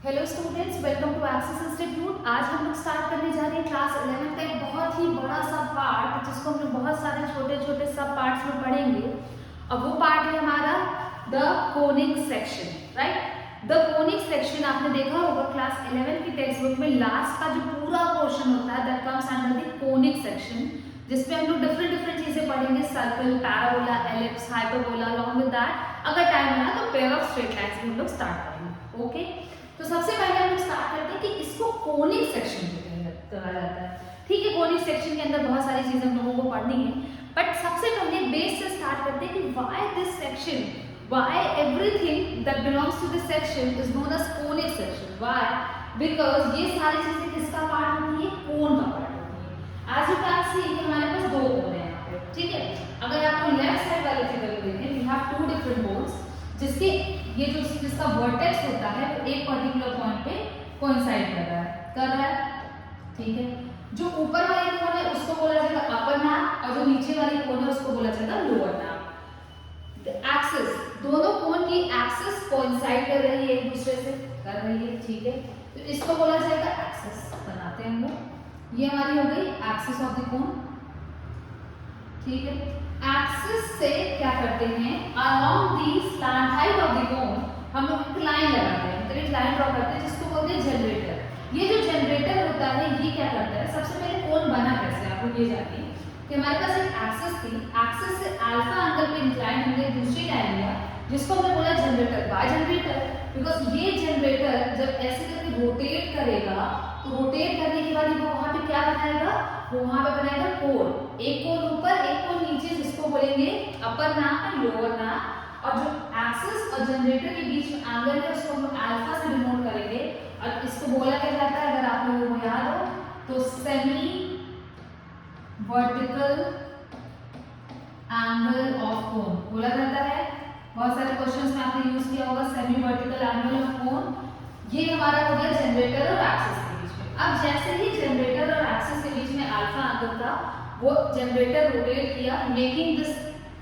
Hello students, welcome to Axis institute. आज हम लोग स्टार्ट करने जा रहे हैं क्लास 11 का एक बहुत ही बड़ा सा पार्ट, जिसको हम लोग बहुत सारे छोटे छोटे सब पार्ट्स में पढ़ेंगे। अब वो पार्ट है हमारा the conic section, right. The conic section आपने देखा होगा क्लास 11 की टेक्स्ट बुक में लास्ट का जो पूरा पोर्शन होता है that comes under the conic section, जिसमें हम लोग डिफरेंट डिफरेंट चीजें पढ़ेंगे, circle, parabola, ellipse, hyperbola. Along with that अगर टाइम मिला तो पेयर ऑफ स्ट्रेट लाइंस भी हम लोग स्टार्ट करेंगे। ओके, तो सबसे पहले हम लोग स्टार्ट करते हैं कि इसको कोनिक सेक्शन कहा जाता है। ठीक है, कोनिक सेक्शन के अंदर बहुत सारी चीजें हम लोगों को पढ़नी है, बट सबसे पहले बेस से स्टार्ट करते हैं कि why this section, why everything that belongs to this section is known as conic section. Why? Because ये सारी चीजें किसका पार्ट होती है? कोन का पार्ट होती है। एज यू कैन सी कि हमारे पास दो कोन है यहाँ पे, ठीक है। अगर आपको लेफ्ट साइड वाले फिगर को देखें, we have two different cones, जिसके ये जो जिसका वर्टेक्स होता है वो एक पर्टिकुलर पॉइंट पे कोइंसाइड कर रहा है, ठीक है। जो ऊपर वाली कोन है उसको बोला जाएगा अपर नैप, और जो नीचे वाली कोन है उसको बोला जाएगा लोअर नैप। द एक्सिस, दोनों कोन की एक्सिस कोइंसाइड कर रही है, एक दूसरे से कर रही है, ठीक है। तो इसको बोला जाएगा एक्सिस। बनाते हैं हम लोग, ये हमारी हो गई एक्सिस ऑफ द कोन, ठीक है। एक्सिस से क्या करते हैं, along the slant height of the कोन हम लोग एक लाइन लगाते हैं, मतलब एक लाइन ड्रॉ करते हैं जिसको बोलते हैं जनरेटर। ये जो जनरेटर होता है ये क्या करता है, सबसे पहले कोन बना कैसे, आपको ये जानिए कि हमारे पास एक एक्सिस थी, एक्सिस से अल्फा एंगल पे इंक्लाइन हमने दूसरी लाइन लिया जिसको हमने बोला जनरेटर। बाय जनरेटर, बिकॉज ये जनरेटर जब ऐसे करके रोटेट करेगा तो रोटेट करने के बाद वो वहां पे क्या बनाएगा, वो वहां पे बनाएगा कोन, एक कोन ऊपर एक कोन नीचे, जिसको बोलेंगे अपर नैप एंड लोअर नैप। और जो एक्सिस और जनरेटर के बीच में एंगल है उसको हम लोग अल्फा से डिनोट करेंगे, और इसको बोला क्या जाता है, अगर आप लोगों को याद हो तो semi vertical angle of cone बोला जाता है। बहुत सारे क्वेश्चंस में आपने यूज किया होगा semi vertical angle of cone. ये हमारा हो गया जनरेटर और एक्सिस के बीच में। अब जैसे ही जनरेटर और एक्सिस के बीच में अल्फा एंगल था, वो जनरेटर रोटेट किया making this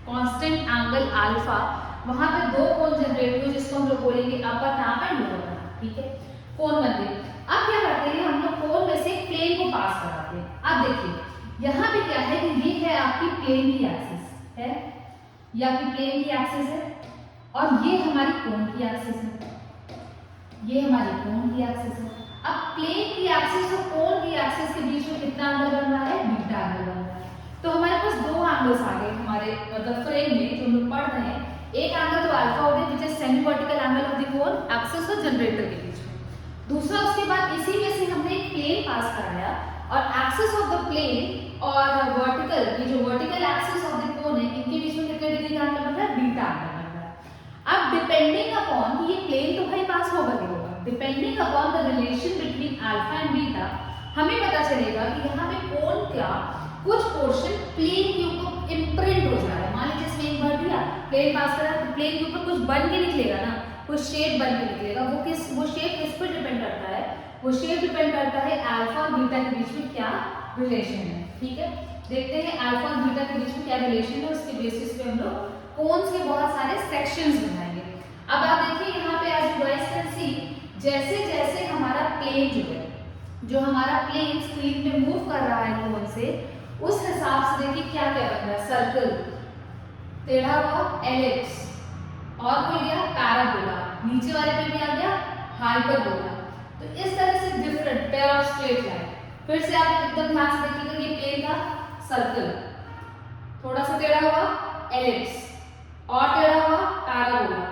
constant angle alpha, वहां पे दो कोन जनरेट हुए जिसको हम लोग बोलेंगे अपर नैप एंड लोअर नैप, ठीक है। कोन बन गए। अब क्या करते हैं हम लोग, कोन में से प्लेन को पास कराते हैं। अब देखिए यहाँ पे क्या है कि ये है आपकी प्लेन की एक्सिस है, ये आपकी प्लेन की एक्सिस है, और ये हमारी कोन की एक्सिस है, ये हमारी कोन की एक्सिस है। अब प्लेन की एक्सिस और कोन की एक्सिस के बीच में कितना एंगल बन रहा है, बीटा एंगल बन रहा है। तो हमारे पास दो एंगल्स आ गए हमारे मतलब फ्रेम में जो हम लोग पढ़ रहे हैं। एक एंगल तो अल्फा हो गया which is semi vertical angle of the cone, axis और जनरेटर के बीच में। दूसरा, उसके बाद इसी में से हमने एक प्लेन पास कराया, और एक्सिस ऑफ द प्लेन और वर्टिकल, ये जो वर्टिकल एक्सिस ऑफ द कोन है इनके बीच में कितने डिग्री का एंगल बन रहा है, बीटा एंगल बन रहा है। अब डिपेंडिंग अपॉन ये प्लेन तो भाई पास होगा ही होगा, depending upon the relation between alpha and beta हमें पता चलेगा कि यहाँ पे कोन का कुछ पोर्शन प्लेन के ऊपर इम्प्रिंट हो जा रहा है। मान लीजिए इसमें एक भर दिया, प्लेन पास करा तो प्लेन के ऊपर कुछ बन के निकलेगा ना, कुछ शेप बन के निकलेगा। वो शेप किस पर डिपेंड करता है, वो शेप डिपेंड करता है अल्फा और बीटा के बीच में क्या रिलेशन है, ठीक है। देखते हैं अल्फा और बीटा के बीच में क्या रिलेशन है, उसके बेसिस पे हम लोग कोन्स के बहुत सारे सेक्शंस बनाएंगे। अब आप देखिए यहाँ पे as you guys can see, जैसे जैसे हमारा प्लेन जो है, जो हमारा प्लेन स्क्रीन में मूव कर रहा है कोन से, उस हिसाब से देखिए क्या क्या बन रहा है, सर्कल, टेढ़ा हुआ एलिप्स, और मिल गया पैराबोला, नीचे वाले पे भी आ गया हाइपरबोला। तो इस तरह से different pair of straight line. फिर से आप एकदम ध्यान से देखिएगा, ये प्लेन था सर्कल, थोड़ा सा टेढ़ा हुआ एलिप्स, और टेढ़ा हुआ पैराबोला,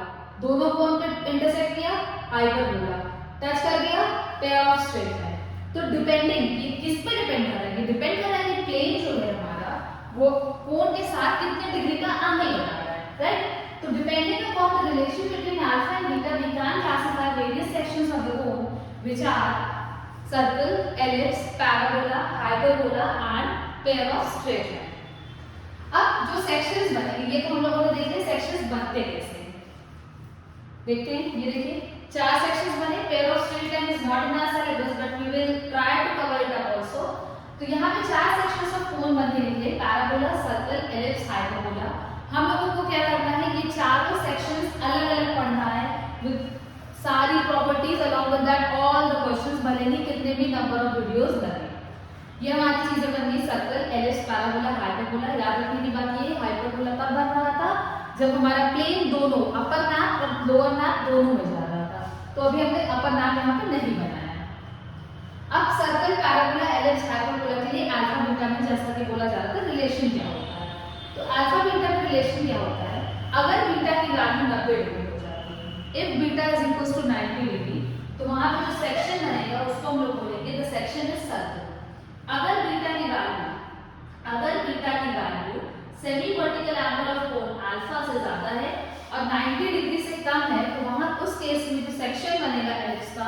दोनों कोन पे इंटरसेक्ट किया हाइपरबोला, टच कर गया पेयर ऑफ स्ट्रेट लाइन। तो डिपेंडिंग, ये किस पे डिपेंड कर रहा है, डिपेंड कर रहा है कि प्लेन जो है हमारा वो कोन के साथ कितने डिग्री का एंगल बना रहा है, राइट। तो depending upon the relation between alpha and beta we can classify various sections of the cone which are circle, ellipse, parabola, hyperbola and pair of straight line. अब जो सेक्शंस बनेंगे, ये तो हम लोगों ने देखे सेक्शंस बनते कैसे, देखते हैं। ये देखिए 4 सेक्शंस बने। Pair of straight line is not in our syllabus but we will try to cover it up also. तो यहाँ पे 4 सेक्शंस ऑफ कोन बनते निकले, पैराबोला, सर्कल, एलिप्स, हाइपरबोला। हम लोगों को क्या करना है, ये चारों सेक्शंस अलग अलग पढ़ना है विद सारी properties along with that all the questions, भले ही कितने भी नंबर ऑफ वीडियोस लगे। ये हमारी चीजें करनी है। Circle, ellipse, parabola, hyperbola. याद रखने की बात ये, हाइपरबोला तब बन रहा था जब हमारा प्लेन दोनों अपर नाप और लोअर नाप दोनों में जा रहा था। तो अभी हमने अपर नाप यहाँ पे नहीं बनाया। अब सर्कल, पैराबोला, एलिप्स, हाइपरबोला के लिए अल्फा बीटा में जैसा कि बोला जा रहा था रिलेशन क्या होता है। तो अल्फा बीटा में रिलेशन क्या होता है, अगर बीटा की वैल्यू 90 डिग्री हो जाती है, if beta is equal to 90 degree, तो वहां पे जो सेक्शन बनेगा उसको हम लोग बोलेंगे द सेक्शन इज सर्कल। अगर बीटा की value semi vertical angle of कोण अल्फा से ज्यादा है और 90 डिग्री से कम है, तो वहां उस केस में जो सेक्शन बनेगा एलिप्स का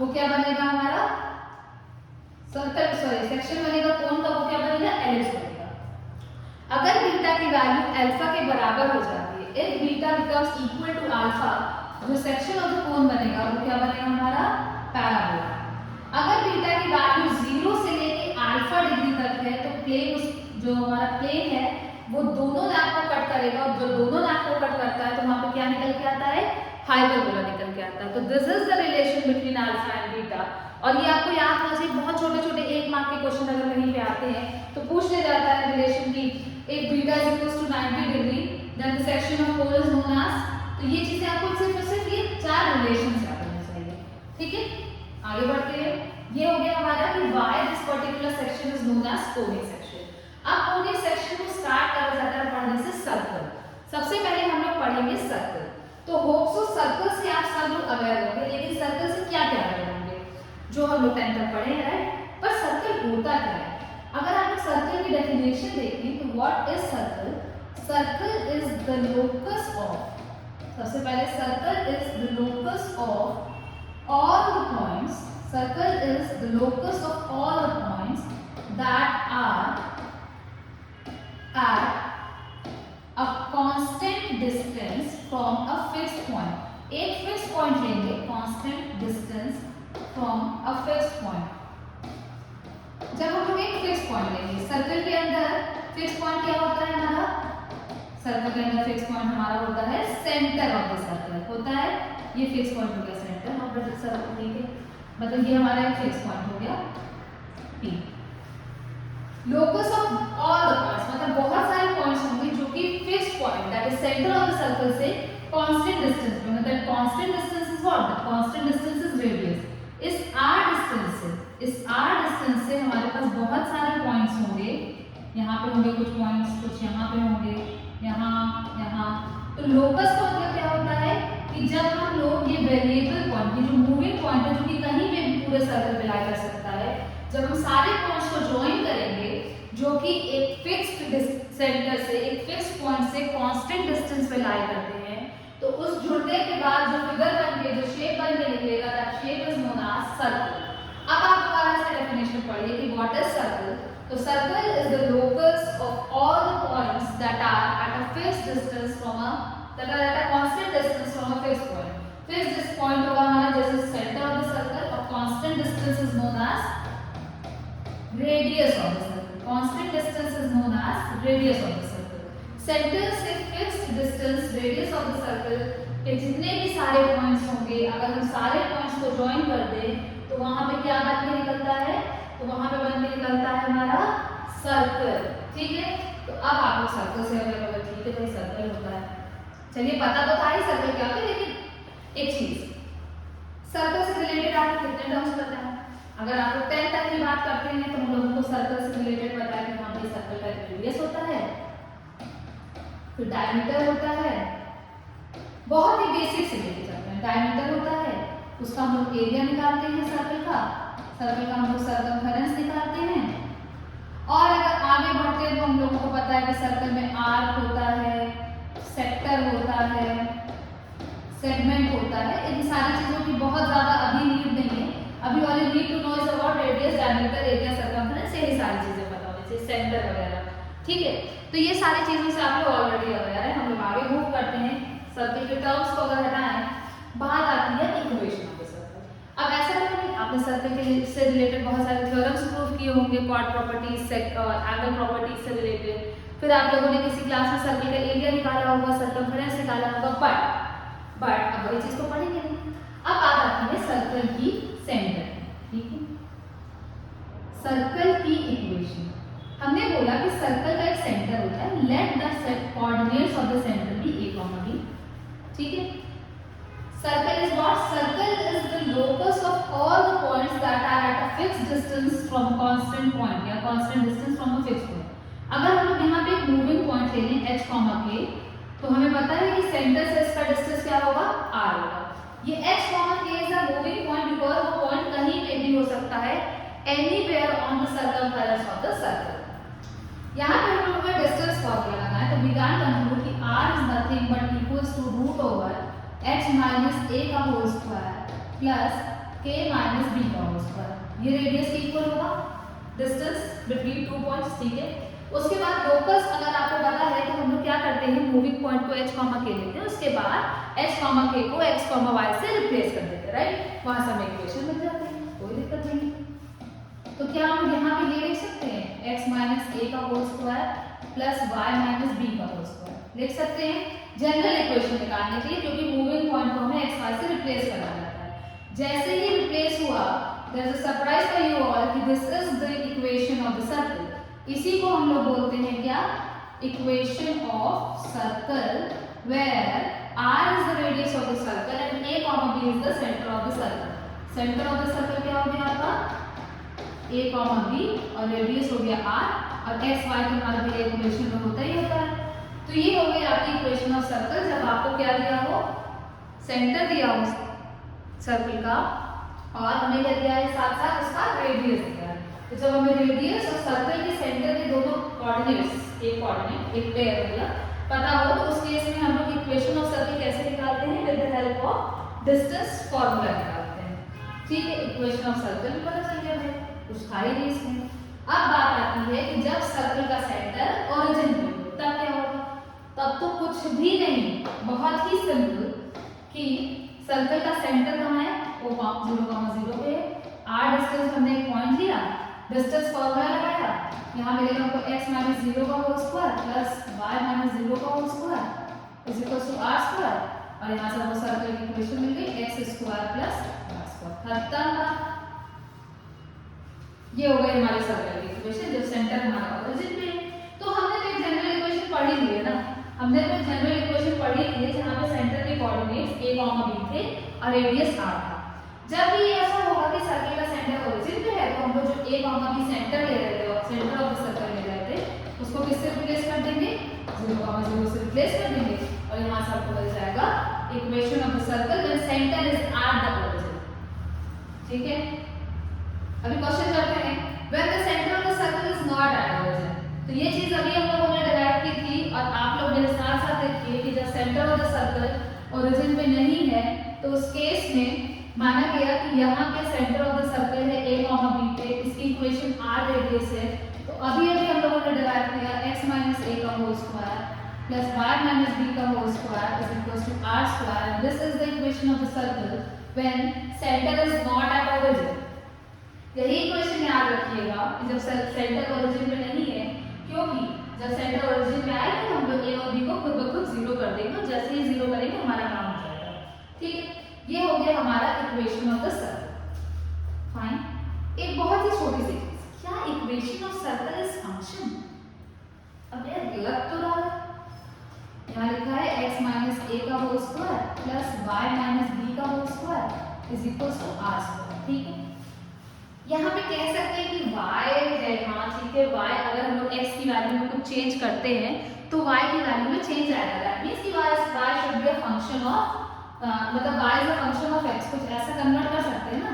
वो क्या बनेगा, हमारा सर्कल, सॉरी सेक्शन बनेगा कोण का, वो क्या बनेगा, एलिप्स बनेगा। अगर बीटा की वैल्यू अल्फा के बराबर हो जाती है, if beta becomes equal to alpha, जो सेक्शन ऑफ द कोण बनेगा वो क्या बनेगा, हमारा पैराबोला। अगर बीटा की वैल्यू 0 से लेके अल्फा डिग्री तक है, तो प्लेन, जो हमारा प्लेन है वो दोनों नाप को कट करेगा, और जो दोनों नाप को कट करता है तो वहां पे क्या निकल के आता है, हाइपरबोला निकल के आता है। तो this is the relation between alpha and beta. और ये आपको याद होना चाहिए, बहुत छोटे छोटे 1 मार्क के क्वेश्चन अगर कहीं पे आते हैं तो पूछ ले जाता है रिलेशन की, if beta is equal to 90 degree then the section of cone is known as. तो ये चीजें आपको सिर्फ ये 4 रिलेशंस याद होने चाहिए, ठीक है। आगे बढ़ते हैं, ये हो गया हमारा कि why this particular section is known as conic section. अब कोनिक सेक्शन को स्टार्ट करा जाता है पढ़ने से सर्कल। सबसे पहले हम लोग पढ़ेंगे सर्कल। तो होप सो सर्कल से आप सब लोग अवेयर होंगे, लेकिन सर्कल से क्या क्या अवेयर होंगे, जो हम लोग 10th तक पढ़े हैं, राइट। पर सर्कल होता क्या है, अगर आप सर्कल की डेफिनेशन देखें तो what is circle, circle is the locus of, सबसे पहले circle is the locus of all the points, circle is the locus of all the points that are at a constant distance from a fixed point। एक fix point लेंगे, constant distance from a fixed point। जब हम लोग एक fix point लेंगे, circle के अंदर fix point क्या होता है हमारा, सर्कल के अंदर फिक्स पॉइंट हमारा होता है सेंटर ऑफ द सर्कल, होता है ये फिक्स पॉइंट हो गया सेंटर ऑफ द सर्कल, ठीक है। मतलब ये हमारा एक फिक्स पॉइंट हो गया P। Locus of all the points, मतलब बहुत सारे पॉइंट्स होंगे जो कि fixed point that is centre of the circle से कांस्टेंट डिस्टेंस पे, मतलब constant distance is what, the constant distance is radius. इस r डिस्टेंस से हमारे पास बहुत सारे पॉइंट्स होंगे, यहाँ पे होंगे कुछ पॉइंट्स, कुछ यहाँ पे होंगे, यहाँ। तो लोकस का मतलब क्या होता है कि जब हम लोग ये वेरिएबल पॉइंट, ये जो मूविंग पॉइंट है जो कि कहीं पे भी पूरे सर्कल पे लाई कर सकता है, जब हम सारे पॉइंट्स को ज्वाइन करेंगे जो कि एक फिक्स्ड सेंटर से, एक फिक्स्ड पॉइंट से कांस्टेंट डिस्टेंस पे लाई करते हैं, तो उस जुड़ने के बाद जो फिगर बन के, जो शेप बन के निकलेगा, that shape is known as circle. अब आप दोबारा से डेफिनेशन पढ़िए कि व्हाट इज सर्कल। तो circle is the locus of all the points that are at a fixed distance from a, that are at a constant distance from a fixed point. Fixed point होगा हमारा जैसे centre of the circle, और constant distance is known as radius of the circle। constant distance is known as radius of the circle। center से fixed distance radius of the circle के जितने भी सारे points होंगे, अगर हम सारे points को join कर दें तो वहां पे क्या बन के निकलता है, तो वहां पे बन के निकलता है हमारा सर्कल, ठीक है। तो अब आप लोग सर्कल से अवेयर हो गए, ठीक है भाई सर्कल होता है, चलिए पता तो था ही सर्कल क्या होता है। लेकिन एक चीज, सर्कल से रिलेटेड आपको कितने टर्म्स पता है, अगर आप लोग 10 तक की बात करते हैं तो हम लोगों को सर्कल से रिलेटेड पता है कि वहां पे सर्कल का रेडियस होता है, फिर डायमीटर होता है, बहुत ही बेसिक से लेके चलते हैं, डायमीटर होता है, उसका हम लोग एरिया निकालते हैं सर्कल का हम लोग सर्कमफेरेंस निकालते हैं। और अगर आगे बढ़ते हैं तो हम लोगों को पता है कि सर्कल में आर्क होता है, सेक्टर होता है, सेगमेंट होता है। इन सारी चीजों की बहुत ज्यादा अभी नीड नहीं है, अभी all you need to know is about radius, diameter, area, circumference, यही सारी चीजें पता होनी चाहिए, सेंटर वगैरह, ठीक है। तो ये सारी चीजों से आप लोग ऑलरेडी अवेयर है। हम लोग आगे मूव करते हैं, सर्कल के टर्म्स को अगर हटाएं, बात आती है इक्वेशन ऑफ द सर्कल। अब ऐसा नहीं, आपने सर्कल के से रिलेटेड बहुत सारे थ्योरम्स प्रूव किए होंगे, क्वाड प्रॉपर्टीज, एंगल प्रॉपर्टीज से रिलेटेड, फिर आप लोगों ने किसी क्लास में सर्कल का एरिया निकाला होगा, सर्कमफेरेंस निकाला होगा, बट अब वही चीज को पढ़ेंगे नहीं। अब locus of all the points that are at a fixed distance from constant point या constant distance from a fixed point. अगर हम लोग यहाँ पे एक मूविंग पॉइंट ले लें h, k, तो हमें पता है कि सेंटर से इसका डिस्टेंस क्या होगा, r होगा. ये h, k is a moving point because वो पॉइंट कहीं पे भी हो सकता है, anywhere on the circumference of the circle. यहाँ पे हम लोगों का डिस्टेंस फॉर्मूला लगाना है, तो we can conclude कि r is nothing but equals to root over h minus a का whole square plus k minus b का होल स्क्वायर. ये रेडियस के इक्वल होगा, डिस्टेंस बिटवीन टू पॉइंट्स. ठीक है. उसके बाद लोकस अगर आपको पता है तो हम लोग क्या करते हैं, मूविंग पॉइंट को h, k लेते हैं, उसके बाद h, k को x, y से रिप्लेस कर देते हैं. राइट, वहां से हमें इक्वेशन मिल जाती है, कोई दिक्कत नहीं. तो क्या हम यहाँ पे ये लिख सकते हैं, x माइनस a का whole square plus y minus b का होल स्क्वायर लिख सकते हैं जनरल इक्वेशन निकालने के लिए, क्योंकि मूविंग पॉइंट को हमें x, y से रिप्लेस करना जाता है. जैसे ही रिप्लेस हुआ, there is a surprise for you all कि this is the equation of the circle. इसी को हम लोग बोलते हैं क्या, equation of circle, where r is the radius of the circle and a, b is the center of the circle. Centre of the circle क्या हो गया आपका, a, b, और रेडियस हो गया r, और x, y तो हमारा भी इक्वेशन में होता ही होता है. तो ये हो गई आपकी इक्वेशन ऑफ सर्कल, जब आपको क्या दिया हो, सेंटर दिया हो सर्कल का, और हमें क्या दिया है, साथ साथ उसका रेडियस दिया है. तो जब हमें रेडियस और सर्कल के सेंटर के दोनों कोऑर्डिनेट्स, एक कोऑर्डिनेट एक पेयर मतलब पता हो, तो उस केस में हम लोग इक्वेशन ऑफ सर्कल कैसे निकालते हैं, with the help of distance formula निकालते हैं. ठीक है, इक्वेशन ऑफ सर्कल भी पता चल गया है, कुछ था ही नहीं इसमें. अब बात आती है कि जब सर्कल का सेंटर ओरिजिन पे हो तब क्या होगा, तब तो कुछ भी नहीं, बहुत ही सिंपल कि सर्कल का सेंटर कहाँ है, वो 0,0 पे है. r डिस्टेंस हमने एक पॉइंट लिया, डिस्टेंस फॉर्मूला लगाया, यहाँ मिलेगा हमको x माइनस 0 का whole square plus y minus 0 का whole square is equal to r square, और यहाँ से वो सर्कल की इक्वेशन मिल गई x square plus y square. खत्म. ये हो गई हमारी सर्कल की इक्वेशन जब सेंटर हमारा ओरिजिन पे है. तो हमने तो एक जनरल इक्वेशन पढ़ ही ली है ना, हमने तो जनरल इक्वेशन पढ़ ही ली है जहाँ पे सेंटर के कोऑर्डिनेट्स a, b थे और रेडियस r था. जब भी ऐसा होगा कि सर्कल का सेंटर ओरिजिन पे है, तो हम लोग जो a, b सेंटर ले रहे थे और सेंटर ऑफ द सर्कल ले रहे थे, उसको किससे रिप्लेस कर देंगे, 0,0 से रिप्लेस कर देंगे, और यहाँ से आपको मिल जाएगा equation of the circle when centre is at the origin. ठीक है. अभी क्वेश्चन करते हैं, when the centre of the circle is not at origin. तो ये चीज अभी हम लोगों ने डिराइव की थी, और आप लोग मेरे साथ साथ देखिए कि जब centre of the circle origin पे नहीं है, तो उस केस में माना गया कि यहाँ पे सेंटर ऑफ द सर्कल है a, b पे, इसकी इक्वेशन r रेडियस है. तो अभी हम लोगों ने डिराइव किया x माइनस a का whole square plus y minus b का whole square is equal to r square. This is the equation of the circle when centre is not at origin. यही इक्वेशन याद रखिएगा कि जब centre origin में नहीं है, क्योंकि जब सेंटर ओरिजिन में आए तो हम लोग a और b को खुद ब खुद 0 कर देंगे, जैसे ही 0 करेंगे हमारा काम हो जाएगा. ठीक है. ये हो गया हमारा equation of the circle. Fine. एक बहुत ही छोटी सी चीज, क्या equation of circle is function? अब यार गलत तो रहा है, यहाँ लिखा है x माइनस a का whole square plus y minus b का whole square is equal to r square. ठीक है. यहाँ पे कह सकते हैं कि y है, हाँ ठीक है, y अगर हम लोग x की वैल्यू में कुछ चेंज करते हैं तो y की वैल्यू में चेंज आएगा. दैट मींस कि y should be a function of, मतलब y is a function of x, कुछ ऐसा कन्वर्ट कर सकते हैं ना,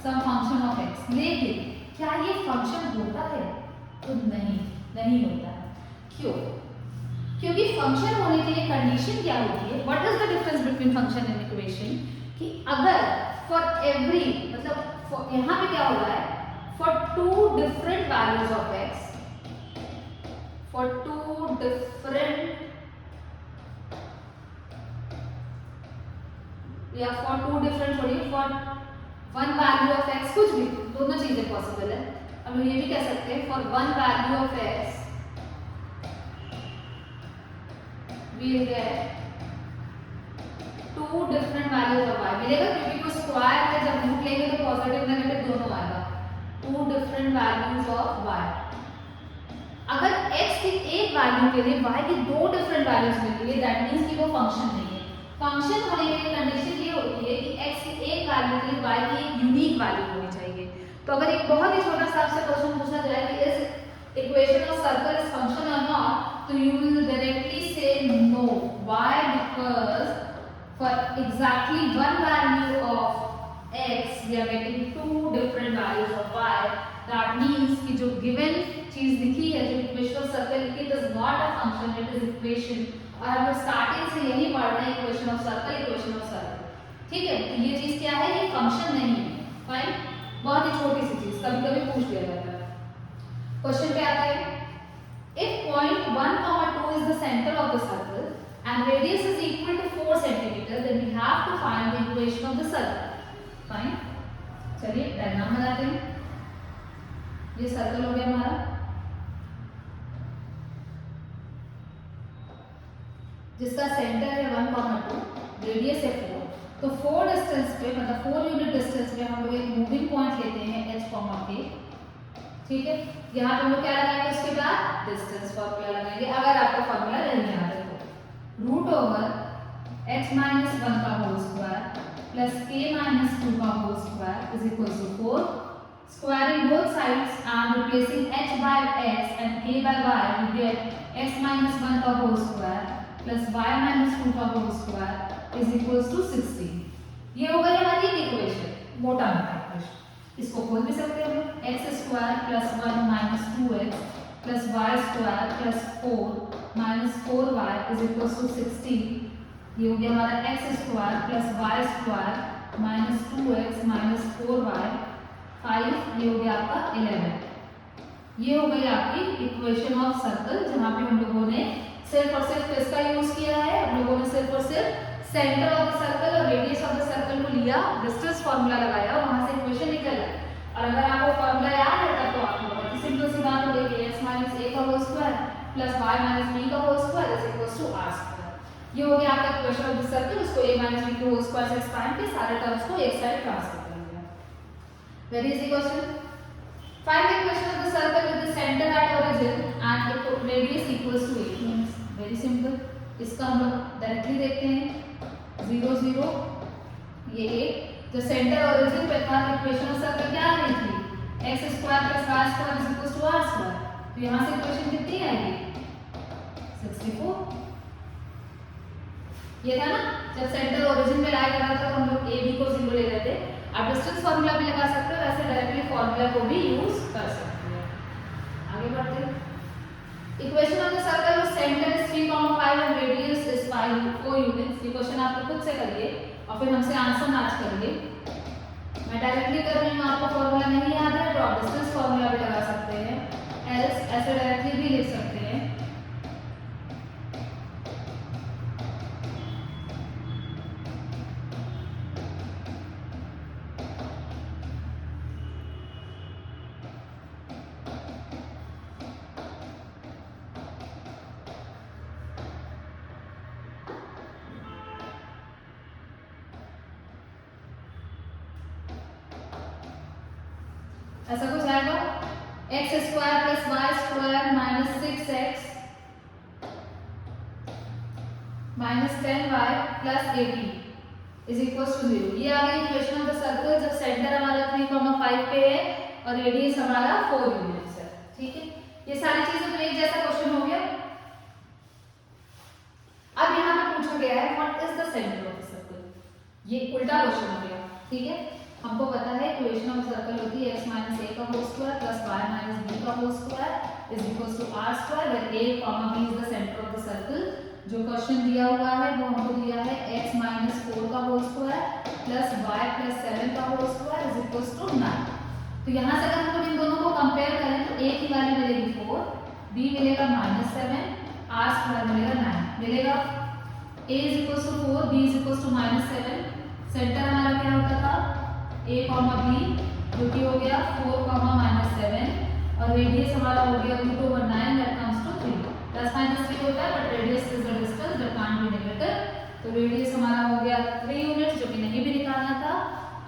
सम फंक्शन ऑफ x. लेकिन क्या ये फंक्शन होता है? तो नहीं होता है. क्यों? क्योंकि फंक्शन होने के लिए कंडीशन क्या होती है, what is the difference between function and equation, कि अगर फॉर एवरी, मतलब यहाँ पे क्या हो रहा है, for two different values of x, for two different या फॉर टू डिफरेंट छोड़िए, for one value of x, कुछ भी, दोनों चीजें पॉसिबल है. अब ये भी कह सकते हैं for one value of x we get two different values of y मिलेगा, क्योंकि वो स्क्वायर है, जब रूट लेंगे तो पॉजिटिव नेगेटिव दोनों आएगा. Two different values of y. अगर x की एक वैल्यू के लिए y की दो डिफरेंट वैल्यूज मिलती है, दैट मींस कि वो फंक्शन नहीं है. फंक्शन होने के लिए कंडीशन ये होती है कि x की एक वैल्यू के लिए y y की एक यूनिक वैल्यू होनी चाहिए। तो अगर एक बहुत ही छोटा सा आपसे क्वेश्चन पूछा जाए कि इस equation of circle is function और नॉट, तो you will directly say no. Why? Because for exactly one value of x we are getting two different values of y। That means कि जो गिवन चीज लिखी है, जो इक्वेशन ऑफ सर्कल लिखी, it is not a function, it is equation. और हम starting से यही पढ़ रहे हैं, equation of circle, equation of circle. ठीक है, तो ये चीज क्या है? ये फंक्शन नहीं है। फाइन, बहुत ही छोटी सी चीज, कभी कभी पूछ लिया जाता है। क्वेश्चन पे आते हैं, if point 1, 2 is the centre of the circle and radius is equal to 4 centimetre, then we have to find the equation of the circle. Fine, चलिए डायग्राम बनाते हैं। ये सर्कल हो गया हमारा, जिसका सेंटर है 1, 2, रेडियस है 4। तो 4 डिस्टेंस पे, मतलब 4 यूनिट डिस्टेंस पे हम लोग एक मूविंग पॉइंट लेते हैं h, k। ठीक है, यहाँ पे हम लोग क्या लगाएंगे? उसके बाद डिस्टेंस फॉर्मूला लगाएंगे, अगर आपको फॉर्मूला नहीं आता तो। रूट ओवर h माइनस 1 का whole square plus k minus 2 का whole square is equal to 4। Squaring both sides and replacing h by x and k by y, we get x minus 1 का whole square plus y minus 2 का whole square is equals to 16। ये हो गई हमारी equation, मोटा मोटा equation. इसको खोल भी सकते हैं हम, x square plus 1 minus 2x plus y square plus 4 minus 4y is equals to 16। ये हो गया हमारा x square plus y square minus 2x minus 4y 5, ये हो गया आपका 11। ये हो गई आपकी इक्वेशन ऑफ सर्कल, जहां पे हम लोगों ने सिर्फ और सिर्फ किसका यूज किया है? हम लोगों ने सिर्फ और सिर्फ सेंटर ऑफ द सर्कल और रेडियस ऑफ द सर्कल को लिया, डिस्टेंस फार्मूला लगाया और वहां से इक्वेशन निकल आया। और अगर आपको फार्मूला याद है तब तो आपको बहुत ही सिंपल सी बात हो गई कि x माइनस a का whole square plus y minus b का whole square is equals to r square. ये हो गया आपका इक्वेशन ऑफ द सर्कल। उसको a माइनस b के होल स्क्वायर से एक्सपैंड के सारे टर्म्स को एक साइड ट्रांसफर कर दिया। Very easy question. Find the equation of the circle with the center at origin and the radius equals to 8 means very simple। इसका हम लोग डायरेक्टली देखते हैं 0 0 ये 8। जो सेंटर ओरिजिन पे था, इक्वेशन ऑफ सर्कल क्या आ रही थी? x square plus y square is equal to r square. तो यहाँ से इक्वेशन कितनी आएगी? 64। ये था ना, जब सेंटर ओरिजिन पे लाई कर रहा था तो हम लोग a b को 0 ले रहे थे। आप डिस्टेंस फार्मूला भी लगा सकते हो, ऐसे डायरेक्टली फार्मूला को भी यूज कर सकते हो। आगे बढ़ते हैं। इक्वेशन ऑफ द सर्कल में centre is 3,5 and radius is 4 units. ये क्वेश्चन आप खुद से करिए और फिर हमसे आंसर मैच करिए। मैं डायरेक्टली कर रही हूँ, आपको फार्मूला नहीं याद है तो आप डिस्टेंस फार्मूला भी लगा सकते हैं, एल्स ऐसे डायरेक्टली भी लिख सकते हैं। ऐसा कुछ आएगा, x square plus y square minus 6x minus 10y plus 80 is equal to 0। ये आ गई इक्वेशन ऑफ द सर्कल जब सेंटर हमारा 3,5 पे है और रेडियस हमारा 4 यूनिट्स है। ठीक है, ये सारी चीजें तो एक जैसा क्वेश्चन हो गया। अब यहाँ पे पूछा गया है what is the centre of the circle. ये उल्टा क्वेश्चन हो गया। ठीक है, हमको पता है इक्वेशन ऑफ सर्कल होती है x माइनस a का whole square plus y minus b का whole square is equals to r square where a comma b is the centre of the circle. जो क्वेश्चन दिया हुआ है वो हमको दिया है x माइनस 4 का whole square plus y plus 7 का whole square is equals to 9। तो यहाँ से अगर हम इन दोनों को कंपेयर करें तो a की वैल्यू मिलेगी 4, b मिलेगा माइनस 7, r स्क्वायर मिलेगा 9 मिलेगा। a is equals to 4, b is equals to minus 7। Centre हमारा क्या होता था a कॉमा b, जो कि हो गया 4 कॉमा माइनस 7 और रेडियस हमारा हो गया root over 9 that comes to 3। Plus minus 3 होता है but radius is the distance that can't be negative. तो रेडियस हमारा हो गया 3 यूनिट्स जो कि नहीं भी निकालना था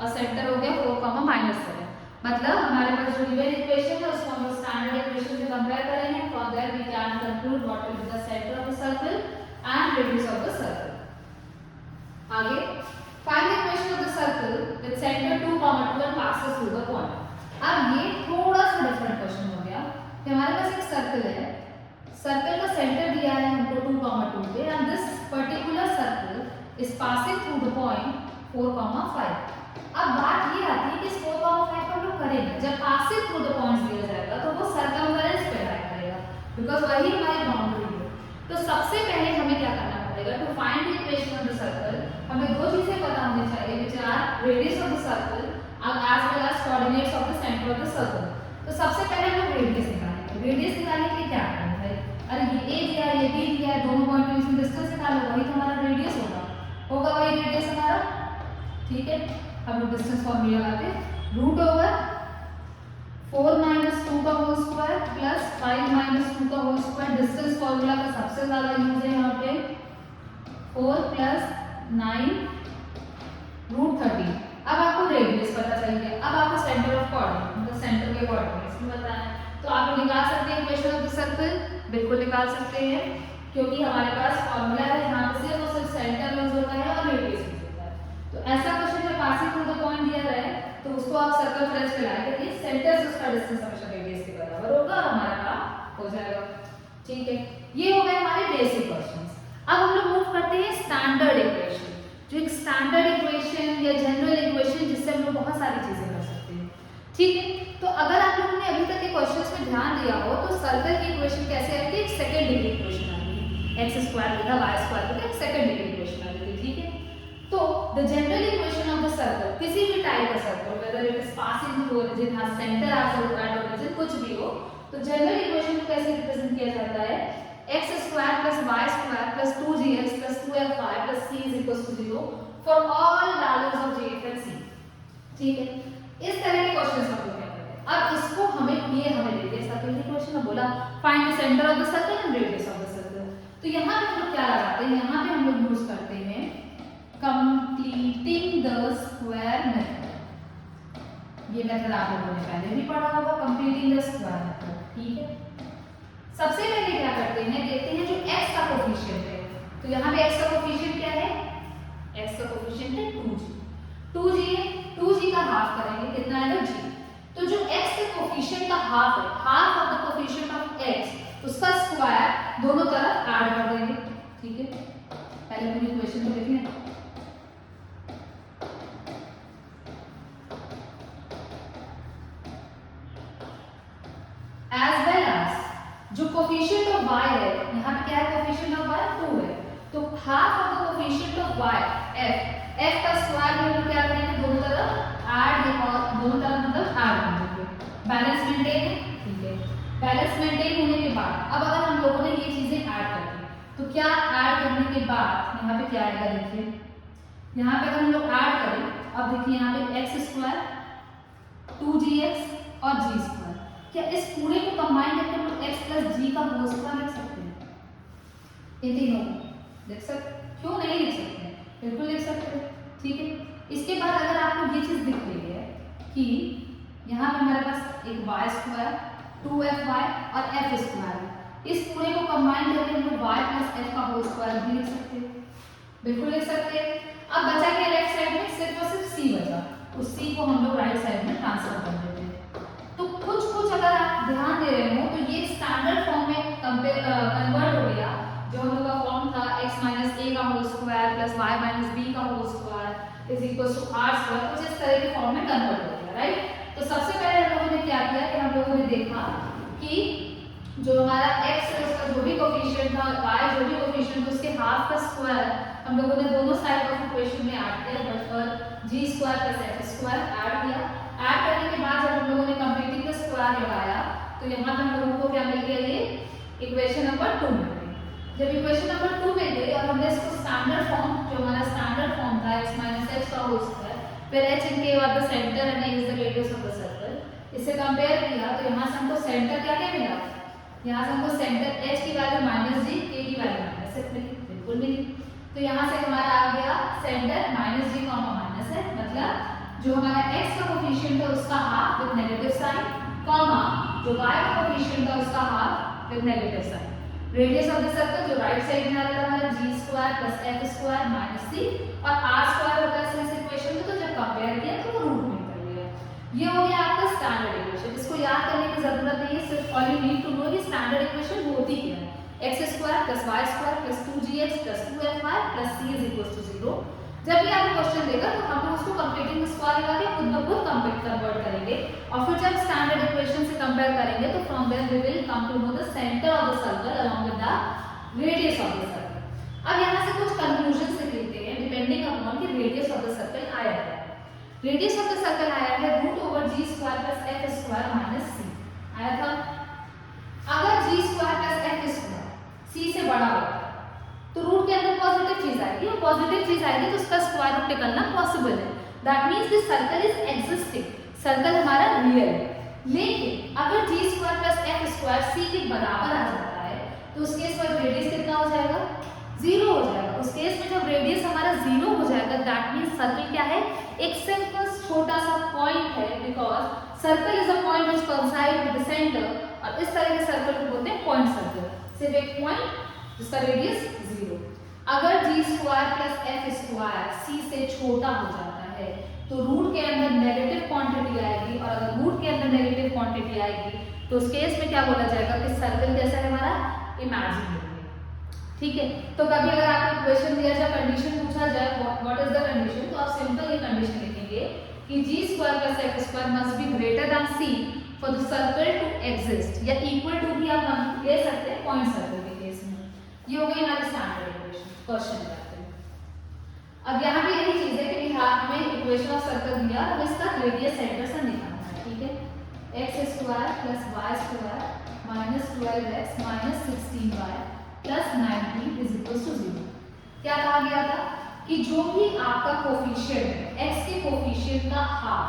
और सेंटर हो गया 4 कॉमा माइनस 7। मतलब हमारे पास जो गिवन इक्वेशन है उसको हम स्टैंडर्ड इक्वेशन से कंपेयर करेंगे। From there we can conclude what will be the centre of the circle and radius of the circle. आगे find the equation of the circle with center 2, अब ये थोड़ा सा डिफरेंट क्वेश्चन हो गया कि हमारे पास एक सर्कल है, सर्कल का सेंटर दिया है हमको 2, 2 पे, and this particular circle is passing through the point 4, 5। अब बात ये आती है कि इस 4, 5 को हम लोग करेंगे जब पासिंग थ्रू द पॉइंट्स दिया जाएगा तो वो सर्कमफेरेंस पे ड्राइव करेगा, बिकॉज वही हमारी बाउंड्री है। तो सबसे पहले हमें क्या करना पड़ेगा, to find the equation of the circle हमें दो चीजें पता होनी चाहिए, which are radius of the circle as well as coordinates of the center of the circle। तो सबसे पहले हम लोग रेडियस निकालेंगे। रेडियस निकालने के लिए क्या करना है, अरे ये a दिया है, ये b दिया है, दोनों पॉइंट के बीच में डिस्टेंस निकालो, वही तो हमारा रेडियस होगा वही रेडियस हमारा। ठीक है, हम लोग डिस्टेंस फॉर्मूला लगाते हैं, रूट ओवर 4 - 2 का होल स्क्वायर प्लस 5 - 2 का होल स्क्वायर। डिस्टेंस फॉर्मूला का सबसे ज्यादा यूज है यहाँ पे, 4 + 9 √30। अब आपको रेडियस पता चाहिए, अब आपको सेंटर ऑफ कोऑर्डिनेट मतलब सेंटर के कोऑर्डिनेट्स भी पता है, तो आप निकाल सकते हैं इक्वेशन ऑफ द सर्कल, बिल्कुल निकाल सकते हैं, क्योंकि हमारे पास फॉर्मूला है यहाँ पे सिर्फ और सिर्फ सेंटर यूज होता है और रेडियस यूज होता है। तो ऐसा क्वेश्चन जब पासिंग थ्रू द पॉइंट दिया जाए तो उसको आप सर्कमफेरेंस पे लाएंगे, ये सेंटर से उसका डिस्टेंस हमेशा रेडियस के बराबर होगा और हमारा काम हो जाएगा। ठीक है, ये हो गए हमारे बेसिक क्वेश्चंस। अब हम लोग मूव करते हैं स्टैंडर्ड इक्वेशन, जो एक स्टैंडर्ड इक्वेशन या जनरल इक्वेशन जिससे हम लोग बहुत सारी चीजें कर सकते हैं। ठीक है, तो अगर आप लोगों ने अभी तक के क्वेश्चंस में ध्यान दिया हो तो सर्कल की इक्वेशन कैसे आती है, एक सेकंड डिग्री इक्वेशन आती है, x² बटा y² बटा एक सेकंड डिग्री इक्वेशन आती है। ठीक है, तो the general equation of the circle, किसी भी टाइप का circle, whether it is passing through origin, has centre at origin, कुछ भी हो, तो जनरल इक्वेशन को कैसे रिप्रेजेंट किया जाता है, x² + y² + 2gx + 2fy + c = 0 for all values of g, f and c। ठीक है, इस तरह के क्वेश्चंस हम लोग करते हैं। अब इसको हमें दे दिया सर्कल की इक्वेशन, बोला find the centre of the circle and radius of the circle. तो यहाँ पे हम लोग क्या लगाते हैं, यहाँ पे हम लोग यूज करते हैं कंप्लीटिंग द स्क्वायर मेथड। ये मेथड आप लोगों ने पहले भी पढ़ा होगा, कंप्लीटिंग द स्क्वायर मेथड। ठीक है, सबसे पहले क्या करते हैं, देखते हैं जो x का कोफिशिएंट है, तो यहाँ पे x का कोफिशिएंट क्या है, x का कोफिशिएंट है 2g है, 2g का हाफ करेंगे, कितना है g, तो जो x के कोफिशिएंट का हाफ है, half of the coefficient of x, उसका स्क्वायर दोनों तरफ ऐड कर देंगे। ठीक है, पहले पूरी इक्वेशन को देखिए, एज वेल एज जो कोफिशिएंट ऑफ y है, यहाँ पे क्या है, कोफिशिएंट ऑफ y 2 है, तो half of the coefficient of y f का स्क्वायर हम लोग क्या करेंगे, दोनों तरफ ऐड, और दोनों तरफ मतलब ऐड कर देंगे, बैलेंस मेंटेन है। ठीक है, बैलेंस मेंटेन होने के बाद अब अगर हम लोगों ने ये चीजें ऐड कर दी तो क्या ऐड करने के बाद यहाँ पे क्या आएगा, देखिए यहाँ पे अगर हम लोग ऐड करें, अब देखिए यहाँ पे x² 2gx और g², क्या इस पूरे को कंबाइन करके हम लोग x + g का होल स्क्वायर लिख सकते हैं, इन तीनों लिख सकते, क्यों नहीं लिख सकते, बिल्कुल लिख सकते हैं। ठीक है, इसके बाद अगर आपको ये चीज दिख रही है कि यहाँ पे हमारे पास एक y² 2fy और f², इस पूरे को कंबाइन करके हम लोग y + f का होल स्क्वायर भी लिख सकते हैं, बिल्कुल लिख सकते हैं। अब बचा क्या लेफ्ट साइड में, सिर्फ और सिर्फ c बचा, उस c को हम लोग राइट साइड में ट्रांसफर कर देते हैं। तो कुछ अगर आप ध्यान दे रहे हो तो ये स्टैंडर्ड फॉर्म में कन्वर्ट हो गया, जो हम लोग का फॉर्म था x - a का होल स्क्वायर + y - b का होल स्क्वायर = r², कुछ इस तरह के फॉर्म में कन्वर्ट हो गया, राइट। तो सबसे पहले हम लोगों ने क्या किया कि हम लोगों ने देखा कि जो हमारा x है उसका जो भी कोफिशिएंट था, y जो भी कोफिशिएंट था, उसके हाफ का स्क्वायर हम लोगों ने दोनों साइड ऑफ इक्वेशन में ऐड किया, बट g² + f² ऐड किया। ऐड करने के बाद जब हम लोगों ने कंप्लीटिंग द स्क्वायर लगाया तो यहाँ पे हम लोगों को क्या मिल गया, ये इक्वेशन नंबर 2 मिल गई। जब इक्वेशन नंबर 2 मिल गई और हमने इसको स्टैंडर्ड फॉर्म, जो हमारा स्टैंडर्ड फॉर्म था x - h का होल स्क्वायर, फिर h इनके बाद the centre and a is the radius of the circle, इससे कंपेयर किया तो यहाँ से हमको सेंटर क्या मिला, यहाँ से हमको सेंटर h की वैल्यू -g, k की वैल्यू -f मिली, बिल्कुल मिली। तो यहाँ से हमारा आ गया सेंटर -g, माइनस है, मतलब जो हमारा x का कोफिशिएंट है उसका half with negative sign, comma जो y का कोफिशिएंट है उसका half with negative sign. Radius of the circle जो राइट साइड में आ रहा है g² + f² - c, और r² होता है इस इक्वेशन में, तो जब कंपेयर किया तो वो रूट में निकल गया। ये हो गया आपका standard all you need to know कि स्टैंडर्ड इक्वेशन होती क्या है, x square plus y square plus 2gx plus 2fy plus c is equal to 0। जब भी आपको क्वेश्चन देगा तो हम लोग उसको कंप्लीटिंग स्क्वायर लगा के खुद ब खुद कन्वर्ट करेंगे और फिर जब स्टैंडर्ड इक्वेशन से कंपेयर करेंगे तो from there we will come to know the centre of the circle along with the radius of the circle. अब यहाँ से कुछ कंक्लूजन से लेते हैं डिपेंडिंग अपॉन कि रेडियस ऑफ द सर्कल आया है। रेडियस ऑफ द सर्कल आया है root over g square plus f square minus c आया था। अगर g square plus f square c से बड़ा होगा तो रूट के अंदर पॉजिटिव चीज आएगी और पॉजिटिव चीज आएगी तो उसका स्क्वायर रूट निकालना पॉसिबल है। That means this circle is existing, circle हमारा रियल है। लेकिन अगर g square plus f square c के बराबर आ जाता है तो उस केस में रेडियस कितना हो जाएगा, 0 हो जाएगा। उस केस में जब रेडियस हमारा 0 हो जाएगा दैट मींस सर्कल क्या है, एक सिंपल छोटा सा पॉइंट है, because circle is a point which coincide with the centre और इस तरह के सर्कल को बोलते हैं पॉइंट सर्कल, सिर्फ एक पॉइंट जिसका रेडियस 0। अगर g square plus f square c से छोटा हो जाता है तो रूट के अंदर नेगेटिव क्वांटिटी आएगी और अगर रूट के अंदर नेगेटिव क्वांटिटी आएगी तो उस केस में क्या बोला जाएगा कि सर्कल कैसा है हमारा, इमेजिनरी है। ठीक है, तो कभी अगर आपको क्वेश्चन दिया जाए, कंडीशन पूछा जाए व्हाट इज द कंडीशन, तो आप सिंपल ये कंडीशन लिखेंगे कि g square plus f square must be greater than c for the circle to exist, या इक्वल टू भी आप ले सकते हैं पॉइंट सर्कल के केस में। ये हो गई हमारी स्टैंडर्ड इक्वेशन। क्वेश्चन करते हैं। अब यहाँ भी यही चीज है कि हमें इक्वेशन ऑफ सर्कल दिया, हमें इसका रेडियस सेंटर से निकालना है। ठीक है, x square plus y square minus 12x minus 16y plus 19 is equal to 0। क्या कहा गया था कि जो भी आपका कोफिशिएंट है x के कोफिशिएंट का हाफ,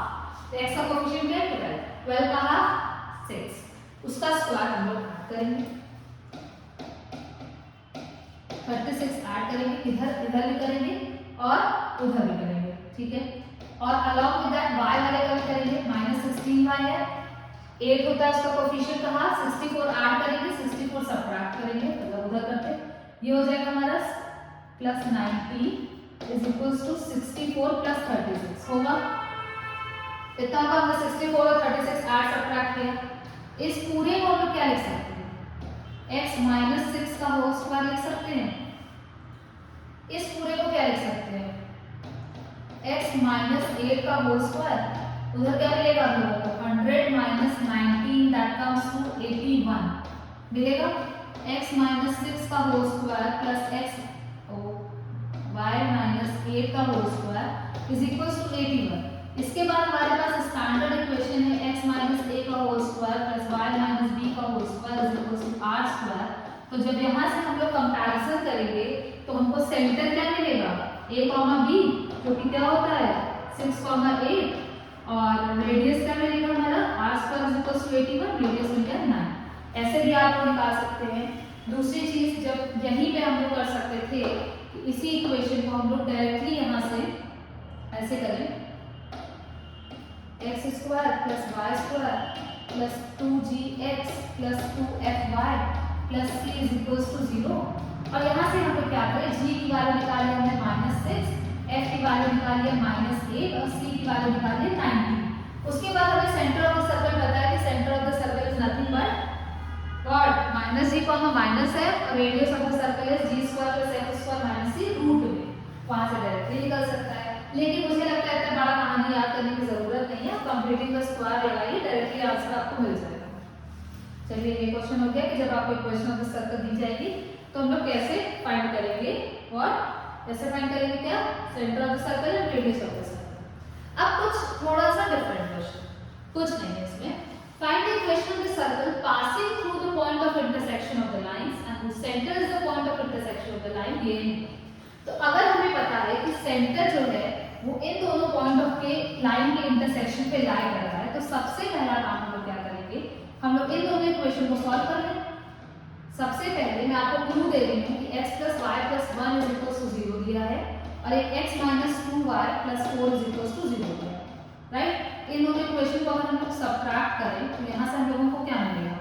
तो x का कोफिशिएंट क्या है 12 का हाफ 6, उसका स्क्वायर हम लोग ऐड करेंगे, 36 ऐड करेंगे, इधर इधर भी करेंगे और उधर भी करेंगे। ठीक है, और अलॉन्ग विद दैट y वाले का भी करेंगे, माइनस 16y है, 8 होता है उसका कोफिशिएंट का हाफ, 64 ऐड करेंगे, 64 सबट्रैक्ट करेंगे, उधर करते ये हो जाएगा हमारा plus 19 is equals to 64 plus 36 होगा। इतना का हमने 64 और 36 ऐड सबट्रैक्ट किया। इस पूरे को हम लोग क्या लिख सकते हैं, x माइनस 6 का होल स्क्वायर लिख सकते हैं। इस पूरे को क्या लिख सकते हैं, x माइनस 8 का होल स्क्वायर, उधर क्या मिलेगा हम लोगों को 100 माइनस 19 दैट कम्स टू 81 मिलेगा। x माइनस 6 का whole square plus x y minus 8 का whole square is equal to 81। इसके बाद हमारे पास स्टैंडर्ड इक्वेशन है x माइनस a का whole square plus y minus b का whole square is equal to r square. तो जब यहाँ से हम लोग कंपैरिजन करेंगे तो हमको सेंटर क्या मिलेगा, a कॉमा b, जो कि क्या होता है 6 कॉमा 8, और रेडियस क्या मिलेगा हमारा r square is equal to 81, radius मिल गया 9। ऐसे भी आप निकाल सकते हैं। दूसरी चीज जब यहीं पे हम लोग कर सकते थे कि इसी इक्वेशन को हम लोग डायरेक्टली यहाँ से ऐसे करें, x square plus y square plus 2gx plus 2fy plus c is equal to 0, और यहाँ से हम लोग क्या करें, g की वैल्यू निकाली हमने -6, f की वैल्यू निकाली है -8 और c की वैल्यू निकाली है 19। उसके बाद हमें सेंटर ऑफ द सर्कल बताया कि centre of the circle is nothing but what, minus g comma minus है, और radius of the circle is g square plus f square minus c root में, वहां से डायरेक्टली निकल सकता है। लेकिन मुझे लगता है इतना बड़ा कहानी याद करने की जरूरत नहीं है, कंप्लीटिंग द स्क्वायर लगाइए, डायरेक्टली आंसर आपको मिल जाएगा। चलिए ये क्वेश्चन हो गया कि जब आपको इक्वेशन ऑफ द सर्कल दी जाएगी तो हम लोग कैसे फाइंड करेंगे, और कैसे फाइंड करेंगे क्या, centre of the circle and radius of the circle. अब कुछ थोड़ा सा डिफरेंट क्वेश्चन, कुछ नहीं है इसमें। Find the equation of the circle passing through the point of intersection of the lines and the center is the point of intersection of the line given। तो अगर हमें पता है कि सेंटर जो है वो इन दोनों पॉइंट ऑफ के लाइन के इंटरसेक्शन पे लाई कर रहा है, तो सबसे पहला काम हम लोग क्या करेंगे, हम लोग इन दोनों इक्वेशन को सॉल्व कर लें। सबसे पहले मैं आपको क्लू दे रही हूँ कि x plus y plus 1 is equal to 0 दिया है और एक x minus 2y plus 4 is equal to 0 दिया है, राइट। इन दोनों इक्वेशन को अगर हम लोग सबट्रैक्ट करें तो यहाँ से हम लोगों को क्या मिलेगा,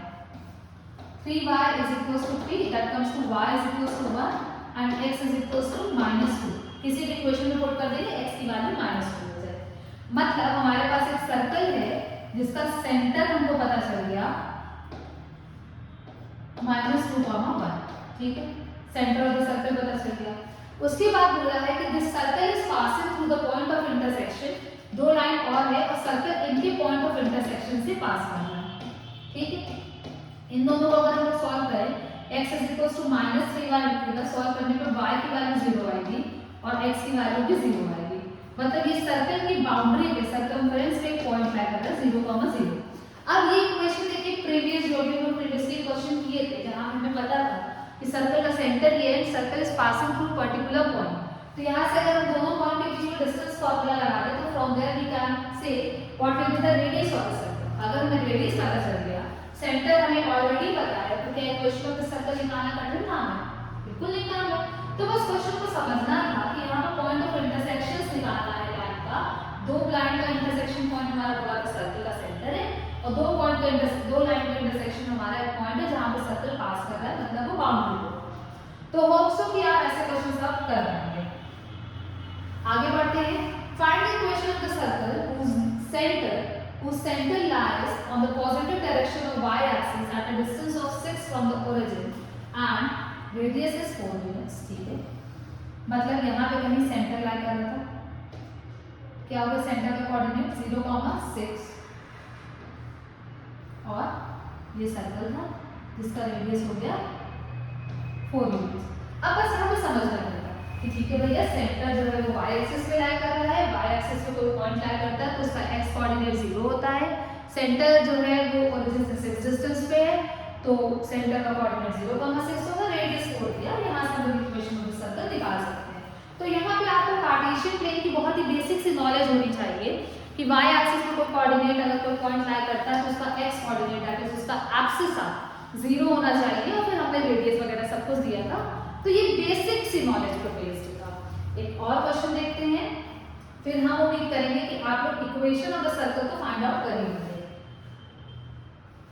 3y is equals to 3, that comes to y is equals to 1 and x is equals to -2। किसी भी इक्वेशन में पुट कर देंगे x की वैल्यू -2 हो जाए। मतलब हमारे पास एक सर्कल है जिसका सेंटर हमको पता चल गया -2,1, ठीक है, सेंटर ऑफ द सर्कल पता चल गया। उसके बाद बोला है कि this circle is passing through the point of intersection, दो लाइन और है और सर्कल इनके पॉइंट ऑफ इंटरसेक्शन से पास करना है, ठीक है। इन दोनों को अगर हम सॉल्व करें, x -3y लिखेगा, सॉल्व करने पर y की वैल्यू 0 आएगी और x की वैल्यू भी 0 आएगी। मतलब ये सर्कल की बाउंड्री पे, सर्कमफ्रेंस पे पॉइंट ला कर 0,0। अब ये इक्वेशन देखिए प्रीवियस वीडियो में प्रीवियसली क्वेश्चन किए थे जहां हमें पता था कि सर्कल का सेंटर ये है, circle is passing through particular point. तो यहां से अगर हम दोनों पॉइंट के बीच में डिस्टेंस फार्मूला लगा दें तो from there we can say what will be the radius of the circle. अगर हमें रेडियस पता चल गया, सेंटर हमें ऑलरेडी पता है, तो क्या इक्वेशन ऑफ द सर्कल निकालना कठिन काम है? बिल्कुल नहीं काम है। तो बस क्वेश्चन को समझना था कि यहां पर पॉइंट ऑफ इंटरसेक्शंस निकालना है लाइन का। दो लाइन का इंटरसेक्शन पॉइंट हमारा बोला था सर्कल का सेंटर है और दो लाइन का इंटरसेक्शन हमारा एक पॉइंट है जहां पे सर्कल पास कर रहा है, मतलब वो बाउंड्री को। तो होप सो कि आप ऐसे क्वेश्चंस आप कर पाएंगे। आगे बढ़ते हैं। Find the equation of the circle whose center lies on the positive direction of y-axis at a distance of 6 from the origin and radius is 4 units, ठीक है। मतलब यहाँ पे कहीं सेंटर लाई कर रहा था, क्या होगा सेंटर का कोऑर्डिनेट 0,6 और ये सर्कल था जिसका रेडियस हो गया 4 यूनिट्स। अब बस यहाँ पे समझना पड़ेगा कि ठीक है भैया, सेंटर जो है वो y एक्सिस पे लाई कर रहा है, y एक्सिस पे कोई पॉइंट लाई करता है तो उसका x कोऑर्डिनेट 0 होता है। सेंटर जो है वो ओरिजिन से 6 डिस्टेंस पे है तो सेंटर का कोऑर्डिनेट 0,6 होगा, रेडियस 4 दिया। यहाँ से हम इक्वेशन ऑफ द सर्कल निकाल सकते हैं। तो यहाँ पे आपको कार्टेशियन प्लेन की बहुत ही बेसिक सी नॉलेज होनी चाहिए कि y एक्सिस पे कोई कोऑर्डिनेट अगर कोई पॉइंट लाई करता है तो उसका x कोऑर्डिनेट दैट इज उसका एब्सिस 0 होना चाहिए। और फिर हमने रेडियस वगैरह सब कुछ दिया था, तो ये बेसिक सी नॉलेज पर बेस्ड था। एक और क्वेश्चन देखते हैं, फिर हम उम्मीद करेंगे कि आप लोग इक्वेशन ऑफ द सर्कल को फाइंड आउट कर लेंगे।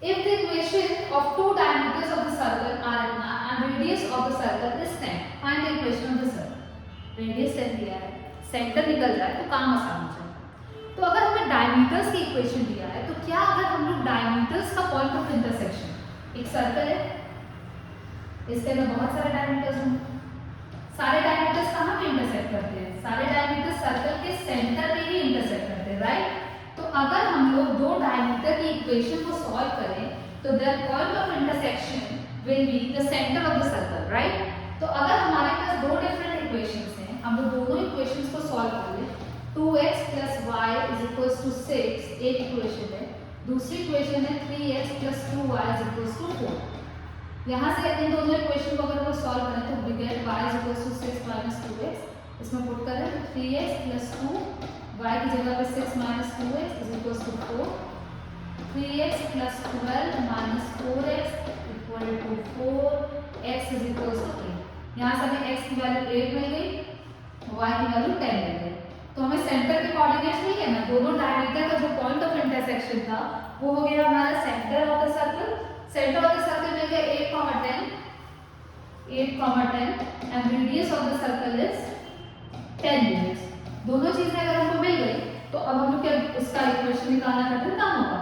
If the equation of two diameters of the circle are and radius of the circle is 10, find the equation of the circle. Radius 10 दिया है, सेंटर निकल जाए तो काम आसान हो जाए। तो अगर हमें डायमीटर्स की इक्वेशन दिया है तो क्या अगर हम लोग डायमीटर्स का पॉइंट ऑफ इंटरसेक्शन, एक सर्कल है इसके अंदर बहुत सारे डायमीटर्स होंगे, सारे डायमीटर्स कहाँ पे इंटरसेक्ट करते हैं? सारे डायमीटर्स सर्कल के सेंटर पे ही इंटरसेक्ट करते हैं, राइट। तो अगर हम लोग दो डायमीटर की इक्वेशन को सॉल्व करें तो their point of intersection will be the centre of the circle, right. तो अगर हमारे पास दो डिफरेंट इक्वेशंस हैं, हम लोग दोनों इक्वेशंस को सॉल्व कर लें। 2x + y = 6 एक इक्वेशन है, दूसरी इक्वेशन है 3x + 2y = 4। यहाँ से इन दोनों इक्वेशन को अगर हम सॉल्व करें तो we get y = 6 - 2x, इसमें पुट करें तो 3x + 2, y की जगह पे 6 - 2x = 4, 3x + 12 - 4x = 4, x = 8। यहाँ से हमें x की वैल्यू 8 मिल गई, y की वैल्यू 10 मिल गई। तो हमें सेंटर के कोऑर्डिनेट्स नहीं है ना, दोनों डायमीटर का जो पॉइंट ऑफ इंटरसेक्शन था वो हो गया हमारा centre of the circle. Centre of the circle मिल गया 8,10 and radius of the circle is 10 units. दोनों चीजें अगर हमको मिल गई तो अब हम लोग क्या उसका इक्वेशन निकालना कठिन काम होगा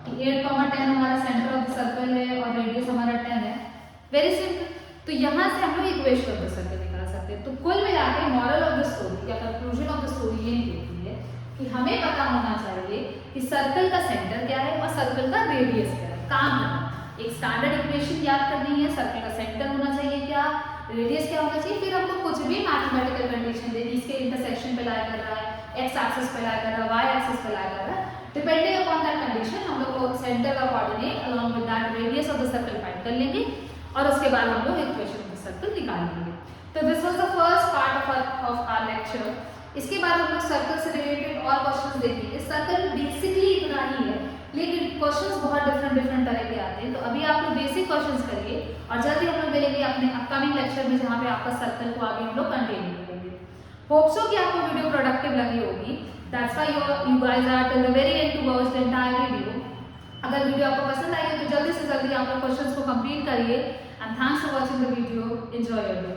कि 8,10 हमारा सेंटर ऑफ द सर्कल है और रेडियस हमारा 10 है, वेरी सिंपल। तो यहाँ से हम लोग इक्वेशन ऑफ द सर्कल निकाल सकते हैं। तो कुल मिला के मॉरल ऑफ द स्टोरी या कंक्लूजन ऑफ द स्टोरी ये कहती है कि हमें पता होना चाहिए कि सर्कल का सेंटर क्या है और सर्कल का रेडियस क्या है। काम करना, एक स्टैंडर्ड इक्वेशन याद करनी है, सर्कल का सेंटर होना चाहिए क्या, रेडियस क्या होना चाहिए। फिर हमको कुछ भी मैथमेटिकल कंडीशन दे दी, इसके इंटरसेक्शन पे लाई कर रहा है, एक्स एक्सिस पे लाई कर रहा है, वाई एक्सिस पे लाई कर रहा है, डिपेंडिंग अपॉन दैट कंडीशन हम लोग को सेंटर का coordinate along with that radius of the circle find कर लेंगे और उसके बाद हम लोग इक्वेशन ऑफ द सर्कल निकाल लेंगे। तो this was the first part of our lecture. इसके बाद हम लोग सर्कल से रिलेटेड और क्वेश्चंस देखेंगे। सर्कल बेसिकली इतना ही है, लेकिन क्वेश्चंस बहुत डिफरेंट तरह के आते हैं। तो अभी आप लोग बेसिक क्वेश्चंस करिए और जल्दी हम लोग मिलेंगे अपने अपकमिंग लेक्चर में जहाँ पे आपका सर्कल को आगे हम लोग कंटिन्यू करेंगे। होप सो कि आपको वीडियो प्रोडक्टिव लगी होगी। That's why you guys are till the very end to watch the entire video. अगर वीडियो आपको पसंद आई है तो जल्दी से जल्दी आप लोग क्वेश्चंस को कंप्लीट करिए and thanks for watching the video. Enjoy your day.